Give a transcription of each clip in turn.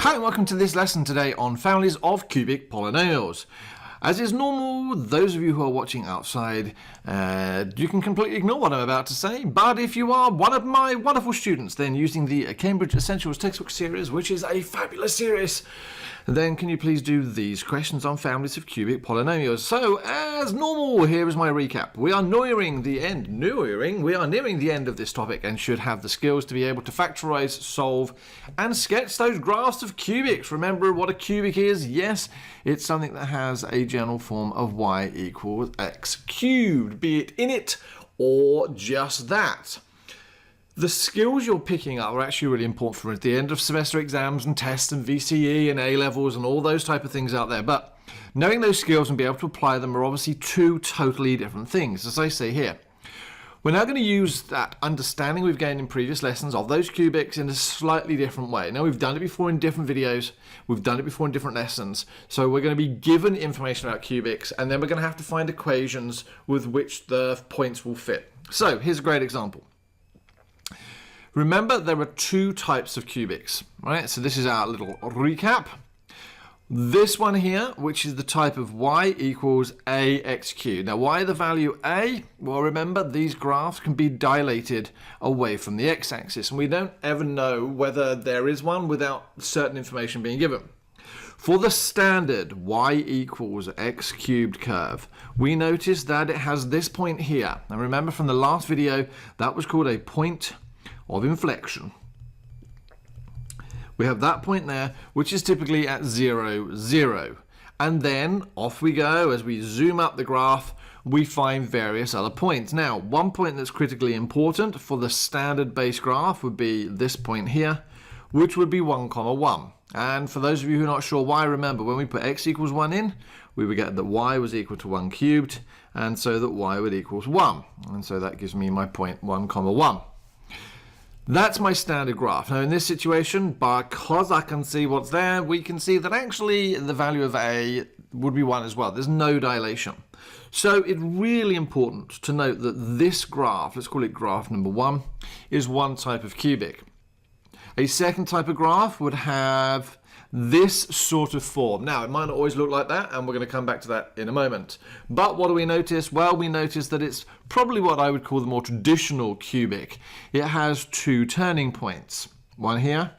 Hi and welcome to this lesson today on families of cubic polynomials. As is normal, those of you who are watching outside, you can completely ignore what I'm about to say, but if you are one of my wonderful students, then using the Cambridge Essentials textbook series, which is a fabulous series, then can you please do these questions on families of cubic polynomials. So, as normal, here is my recap. We are nearing the end of this topic and should have the skills to be able to factorize, solve, and sketch those graphs of cubics. Remember what a cubic is? Yes, it's something that has a general form of y equals x cubed, be it in it or just that. The skills you're picking up are actually really important for at the end of semester exams and tests and VCE and A-levels and all those type of things out there. But knowing those skills and be able to apply them are obviously two totally different things, as I say here. We're now going to use that understanding we've gained in previous lessons of those cubics in a slightly different way. Now, we've done it before in different videos. We've done it before in different lessons. So we're going to be given information about cubics, and then we're going to have to find equations with which the points will fit. So here's a great example. Remember, there are two types of cubics, right? So this is our little recap. This one here, which is the type of y equals ax cubed. Now, why the value a? Well, remember, these graphs can be dilated away from the x-axis, and we don't ever know whether there is one without certain information being given. For the standard y equals x cubed curve, we notice that it has this point here. Now, remember from the last video, that was called a point of inflection. We have that point there, which is typically at 0, 0. And then off we go. As we zoom up the graph, we find various other points. Now, one point that's critically important for the standard base graph would be this point here, which would be 1, 1. And for those of you who are not sure why, remember, when we put x equals 1 in, we would get that y was equal to 1 cubed, and so that y would equal 1. And so that gives me my point 1, 1. That's my standard graph. Now in this situation, because I can see what's there, we can see that actually the value of a would be 1 as well. There's no dilation. So it's really important to note that this graph, let's call it graph number 1, is one type of cubic. A second type of graph would have this sort of form. Now, it might not always look like that, and we're going to come back to that in a moment. But what do we notice? Well, we notice that it's probably what I would call the more traditional cubic. It has two turning points, one here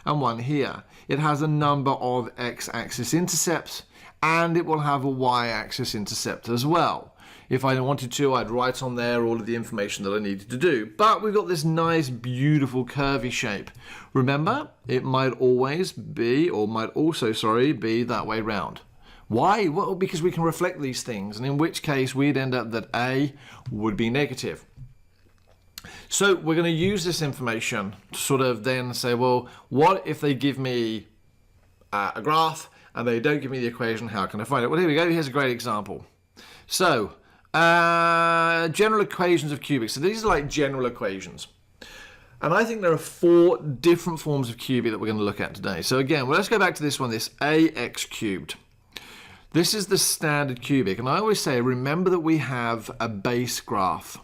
and one here. It has a number of x-axis intercepts, and it will have a y-axis intercept as well. If I wanted to, I'd write on there all of the information that I needed to do. But we've got this nice, beautiful, curvy shape. Remember, it might always be, or might also, be that way round. Why? Well, because we can reflect these things, and in which case we'd end up that A would be negative. So we're going to use this information to sort of then say, well, what if they give me a graph and they don't give me the equation? How can I find it? Well, here we go. Here's a great example. So, general equations of cubics. So these are like general equations. And I think there are 4 different forms of cubic that we're going to look at today. So again, well, let's go back to this one, this ax cubed. This is the standard cubic. And I always say, remember that we have a base graph.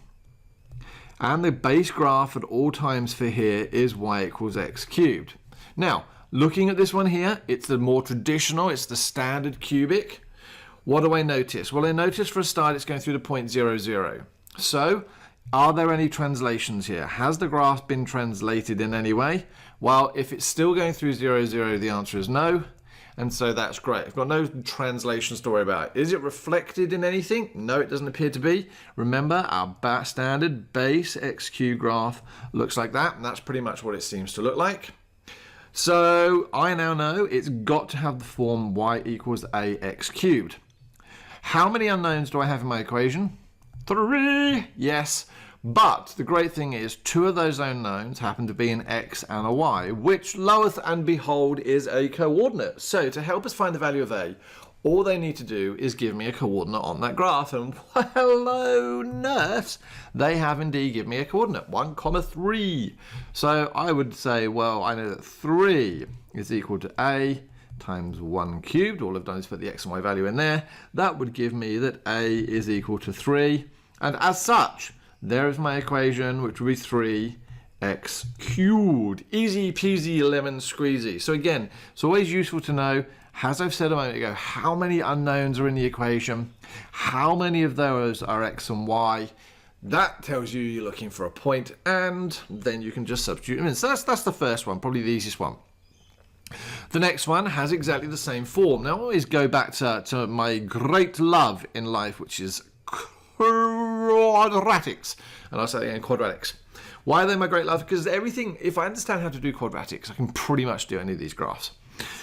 And the base graph at all times for here is y equals x cubed. Now, looking at this one here, it's the more traditional, it's the standard cubic. What do I notice? Well, I notice for a start it's going through the point 0, 0. So, are there any translations here? Has the graph been translated in any way? Well, if it's still going through 0, 0, the answer is no. And so that's great. I've got no translations to worry about. Is it reflected in anything? No, it doesn't appear to be. Remember, our standard base x cubed graph looks like that. And that's pretty much what it seems to look like. So, I now know it's got to have the form y equals ax cubed. How many unknowns do I have in my equation? 3, yes. But the great thing is 2 of those unknowns happen to be an x and a y, which, lo and behold, is a coordinate. So to help us find the value of a, all they need to do is give me a coordinate on that graph. And hello, nurse, they have indeed given me a coordinate, 1, 3. So I would say, well, I know that 3 is equal to a times 1 cubed. All I've done is put the x and y value in there. That would give me that a is equal to 3. And as such, there is my equation, which would be 3 x cubed. Easy peasy lemon squeezy. So again, it's always useful to know, as I've said a moment ago, how many unknowns are in the equation, how many of those are x and y. That tells you you're looking for a point, and then you can just substitute them in. So that's the first one, probably the easiest one. The next one has exactly the same form. Now I always go back to my great love in life, which is quadratics. And I'll say it again, quadratics. Why are they my great love? Because everything, if I understand how to do quadratics, I can pretty much do any of these graphs.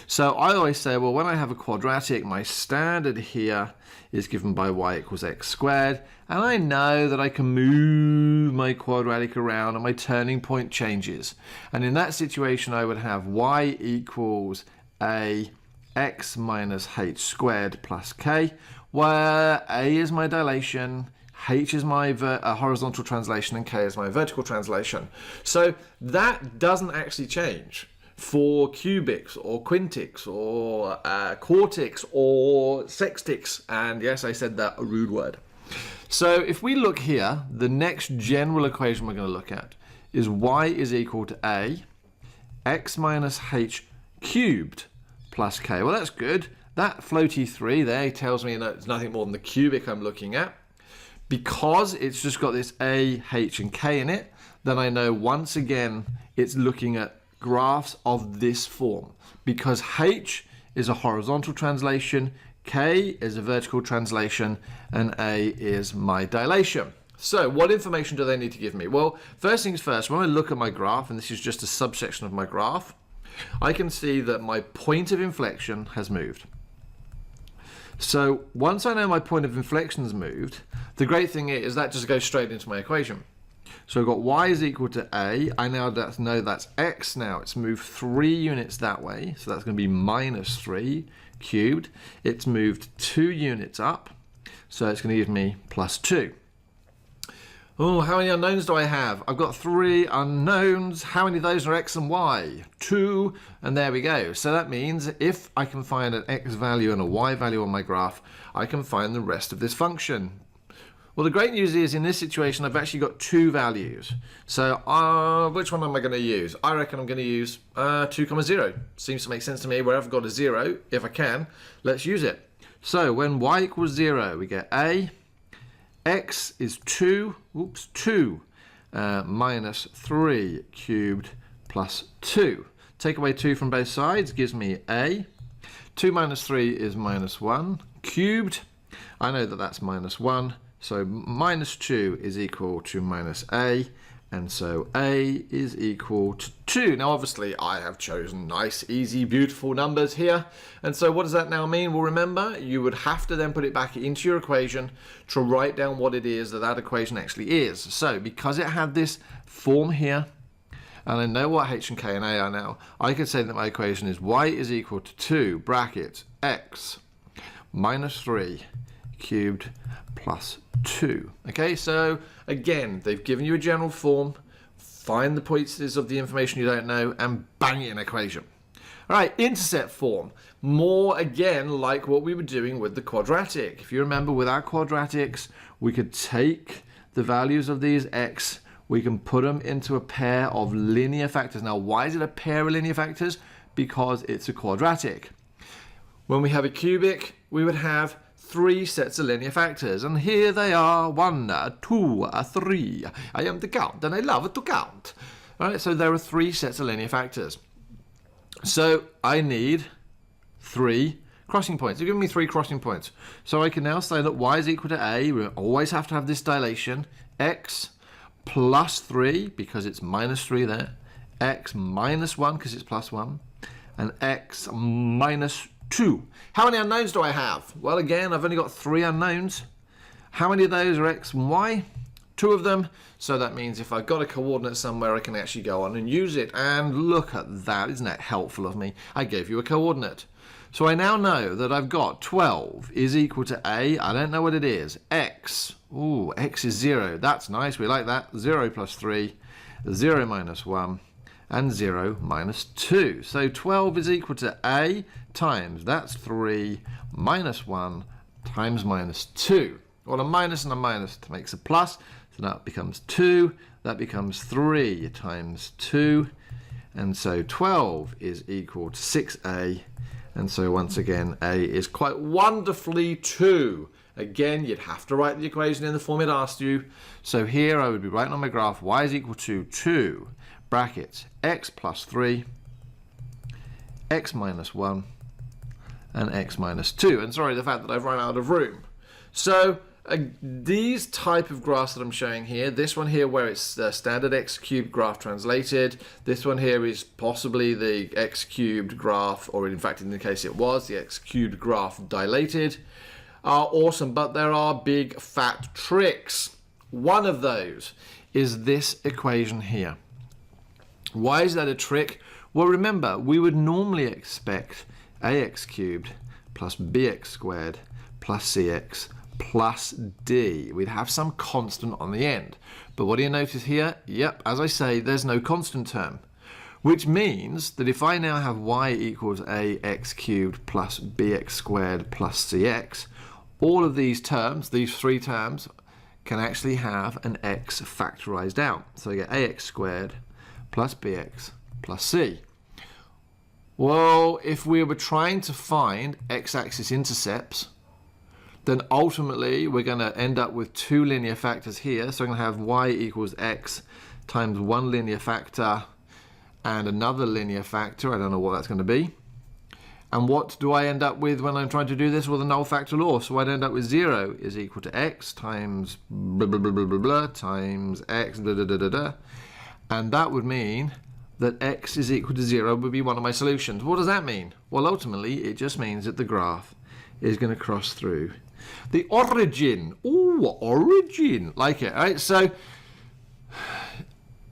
So I always say, well, when I have a quadratic, my standard here is given by y equals x squared. And I know that I can move my quadratic around and my turning point changes. And in that situation, I would have y equals a x minus h squared plus k, where a is my dilation, h is my horizontal translation, and k is my vertical translation. So that doesn't actually change for cubics or quintics or quartics or sextics. And yes, I said that, a rude word. So if we look here, the next general equation we're going to look at is y is equal to a x minus h cubed plus k. Well, that's good. That floaty 3 there tells me that it's nothing more than the cubic I'm looking at. Because it's just got this a, h, and k in it, then I know once again it's looking at graphs of this form. Because h is a horizontal translation, k is a vertical translation, and a is my dilation. So what information do they need to give me? Well, first things first, when I look at my graph, and this is just a subsection of my graph, I can see that my point of inflection has moved. So once I know my point of inflection has moved, the great thing is that just goes straight into my equation. So I've got y is equal to a. I now know that's x now. It's moved 3 units that way. So that's going to be minus 3 cubed. It's moved 2 units up. So it's going to give me plus 2. Oh, how many unknowns do I have? I've got 3 unknowns. How many of those are x and y? 2. And there we go. So that means if I can find an x value and a y value on my graph, I can find the rest of this function. Well, the great news is in this situation, I've actually got 2 values. So which one am I going to use? I reckon I'm going to use 2, 0. Seems to make sense to me. Wherever I've got a 0, if I can, let's use it. So when y equals 0, we get a. X is 2 minus 3 cubed plus 2. Take away 2 from both sides, gives me a. 2 minus 3 is minus 1 cubed. I know that that's minus 1. So minus 2 is equal to minus a. And so a is equal to 2. Now, obviously, I have chosen nice, easy, beautiful numbers here. And so what does that now mean? Well, remember, you would have to then put it back into your equation to write down what it is that that equation actually is. So because it had this form here, and I know what h and k and a are now, I could say that my equation is y is equal to 2 brackets x minus 3 cubed plus 2. Okay, so again, they've given you a general form. Find the pieces of the information you don't know and bang it in an equation. All right, intercept form. More again like what we were doing with the quadratic. If you remember, with our quadratics, we could take the values of these x, we can put them into a pair of linear factors. Now, why is it a pair of linear factors? Because it's a quadratic. When we have a cubic, we would have 3 sets of linear factors, and here they are: 1, 2, 3. I am to count, and I love to count. All right, so there are 3 sets of linear factors. So I need 3 crossing points. They've given me 3 crossing points. So I can now say that y is equal to a. We always have to have this dilation. X plus 3, because it's minus 3 there. X minus 1, because it's plus 1. And x minus 2. How many unknowns do I have? Well, again, I've only got 3 unknowns. How many of those are x and y? 2 of them. So that means if I've got a coordinate somewhere, I can actually go on and use it. And look at that. Isn't that helpful of me? I gave you a coordinate. So I now know that I've got 12 is equal to a. I don't know what it is. X. Ooh, x is 0. That's nice. We like that. 0 plus 3. 0 minus 1. And 0 minus 2. So 12 is equal to a times, that's 3, minus 1 times minus 2. Well, a minus and a minus makes a plus, so that becomes 2. that becomes 3 times 2. And so 12 is equal to 6a. And so once again, a is quite wonderfully 2. Again, you'd have to write the equation in the form it asked you. So here I would be writing on my graph y is equal to 2 brackets x plus 3, x minus 1, and x minus 2. And sorry, the fact that I've run out of room. So these type of graphs that I'm showing here, this one here where it's the standard x cubed graph translated, this one here is possibly the x cubed graph, or in fact in the case it was, the x cubed graph dilated, are awesome, but there are big fat tricks. One of those is this equation here. Why is that a trick? Well, remember, we would normally expect ax cubed plus bx squared plus cx plus d. We'd have some constant on the end. But what do you notice here? Yep, as I say, there's no constant term. Which means that if I now have y equals ax cubed plus bx squared plus cx, all of these terms, these three terms, can actually have an x factorized out. So I get ax squared plus bx plus c. Well, if we were trying to find x-axis intercepts, then ultimately we're going to end up with two linear factors here. So I'm going to have y equals x times one linear factor and another linear factor. I don't know what that's going to be. And what do I end up with when I'm trying to do this with a null factor law? So I'd end up with 0 is equal to x times blah, blah, blah, blah, blah, blah, times x, blah, blah, blah, blah, blah. And that would mean that x is equal to 0 would be one of my solutions. What does that mean? Well, ultimately, it just means that the graph is going to cross through the origin. Ooh, origin. Like it, right? So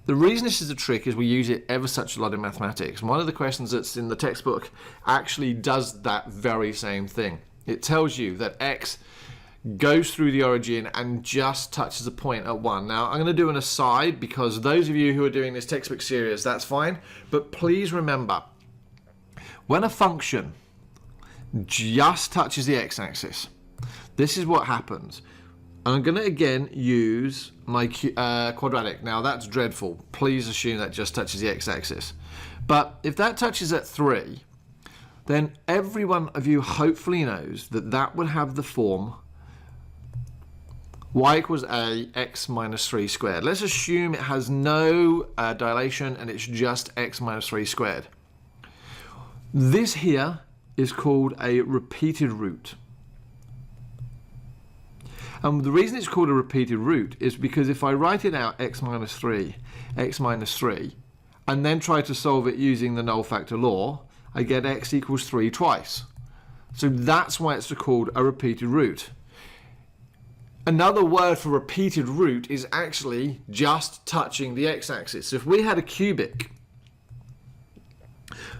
the reason this is a trick is we use it ever such a lot in mathematics. One of the questions that's in the textbook actually does that very same thing. It tells you that x goes through the origin and just touches a point at 1. Now, I'm going to do an aside because those of you who are doing this textbook series, that's fine. But please remember, when a function just touches the x-axis, this is what happens. I'm going to again use my quadratic. Now, that's dreadful. Please assume that just touches the x-axis. But if that touches at 3, then every one of you hopefully knows that that would have the form y equals a x minus 3 squared. Let's assume it has no dilation and it's just x minus 3 squared. This here is called a repeated root. And the reason it's called a repeated root is because if I write it out x minus 3, and then try to solve it using the null factor law, I get x equals 3 twice. So that's why it's called a repeated root. Another word for repeated root is actually just touching the x-axis. So if we had a cubic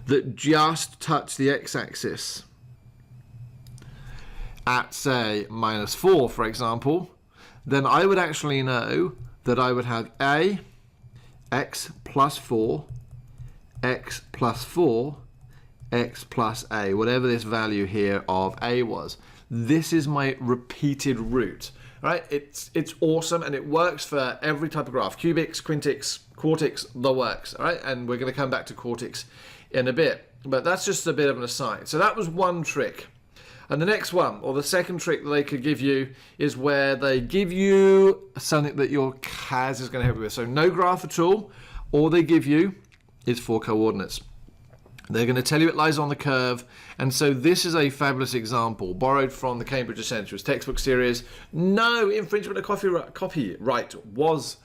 that just touched the x-axis at, say, minus 4, for example, then I would actually know that I would have a x plus 4, x plus 4, x plus a, whatever this value here of a was. This is my repeated root. Right? It's awesome and it works for every type of graph. Cubics, quintics, quartics, the works. All right? And we're going to come back to quartics in a bit. But that's just a bit of an aside. So that was one trick. And the next one, or the second trick that they could give you, is where they give you something that your CAS is going to help you with. So no graph at all. All they give you is 4 coordinates. They're going to tell you it lies on the curve. And so this is a fabulous example borrowed from the Cambridge Essentials textbook series. No infringement of copyright was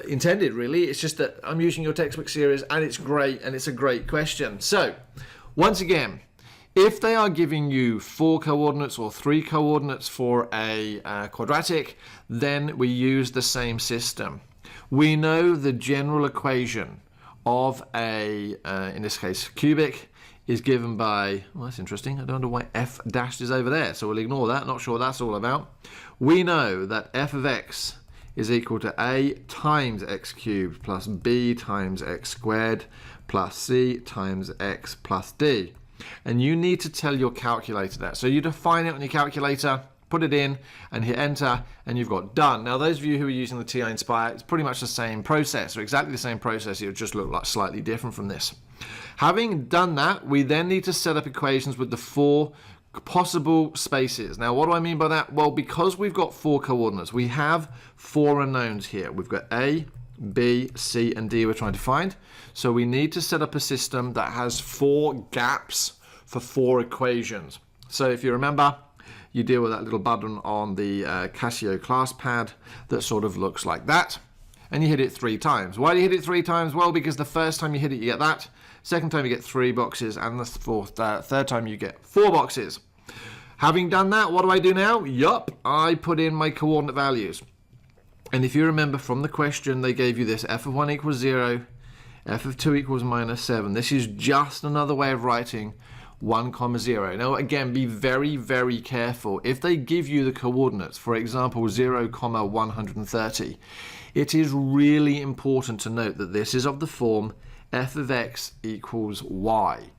intended, really. It's just that I'm using your textbook series and it's great and it's a great question. So once again, if they are giving you 4 coordinates or 3 coordinates for a quadratic, then we use the same system. We know the general equation of a, in this case, cubic, is given by, well, that's interesting. I don't know why f dashed is over there, so we'll ignore that. Not sure what that's all about. We know that f of x is equal to a times x cubed plus b times x squared plus c times x plus d. And you need to tell your calculator that. So you define it on your calculator. put it in and hit enter, and you've got done. Now, those of you who are using the TI Inspire, it's pretty much the same process, or exactly the same process. It would just look like slightly different from this. Having done that, we then need to set up equations with the 4 possible spaces. Now, what do I mean by that? Well, because we've got 4 coordinates, we have 4 unknowns here. We've got A, B, C, and D we're trying to find. So we need to set up a system that has 4 gaps for 4 equations. So if you remember, you deal with that little button on the Casio class pad that sort of looks like that, and you hit it 3 times. Why do you hit it 3 times? Well, because the first time you hit it, you get that. Second time you get 3 boxes, and the third time you get 4 boxes. Having done that, what do I do now? Yup, I put in my coordinate values. And if you remember from the question, they gave you this: f of 1 equals 0, f of 2 equals minus 7. This is just another way of writing 1, 0. Now, again, be very, very careful. If they give you the coordinates, for example, 0, 130, it is really important to note that this is of the form f of x equals y.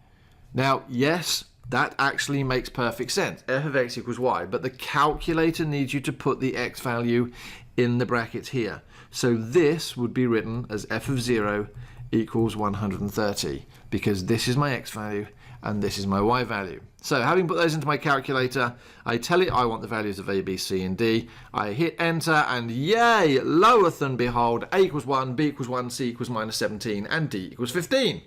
Now, yes, that actually makes perfect sense. F of x equals y, but the calculator needs you to put the x value in the brackets here. So this would be written as f of 0 equals 130, because this is my x value and this is my y value. So having put those into my calculator, I tell it I want the values of a, b, c, and d. I hit enter, and yay, lo and behold, a equals 1, b equals 1, c equals minus 17, and d equals 15.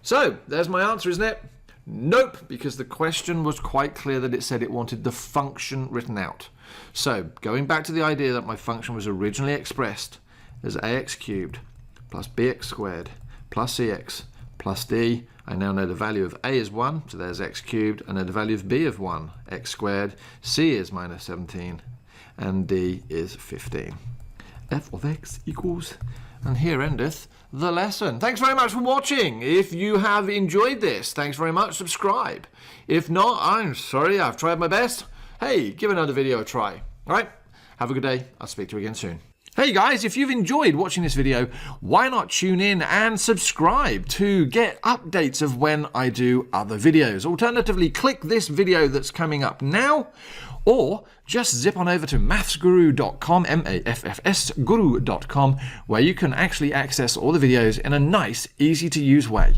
So there's my answer, isn't it? Nope, because the question was quite clear that it said it wanted the function written out. So going back to the idea that my function was originally expressed as ax cubed plus bx squared plus cx plus d, I now know the value of a is 1, so there's x cubed, and then the value of b of 1, x squared, c is minus 17, and d is 15. F of x equals, and here endeth the lesson. Thanks very much for watching. If you have enjoyed this, thanks very much. Subscribe. If not, I'm sorry, I've tried my best. Hey, give another video a try. All right, have a good day. I'll speak to you again soon. Hey guys, if you've enjoyed watching this video, why not tune in and subscribe to get updates of when I do other videos. Alternatively, click this video that's coming up now, or just zip on over to MaffsGuru.com, MaffsGuru.com, where you can actually access all the videos in a nice, easy to use way.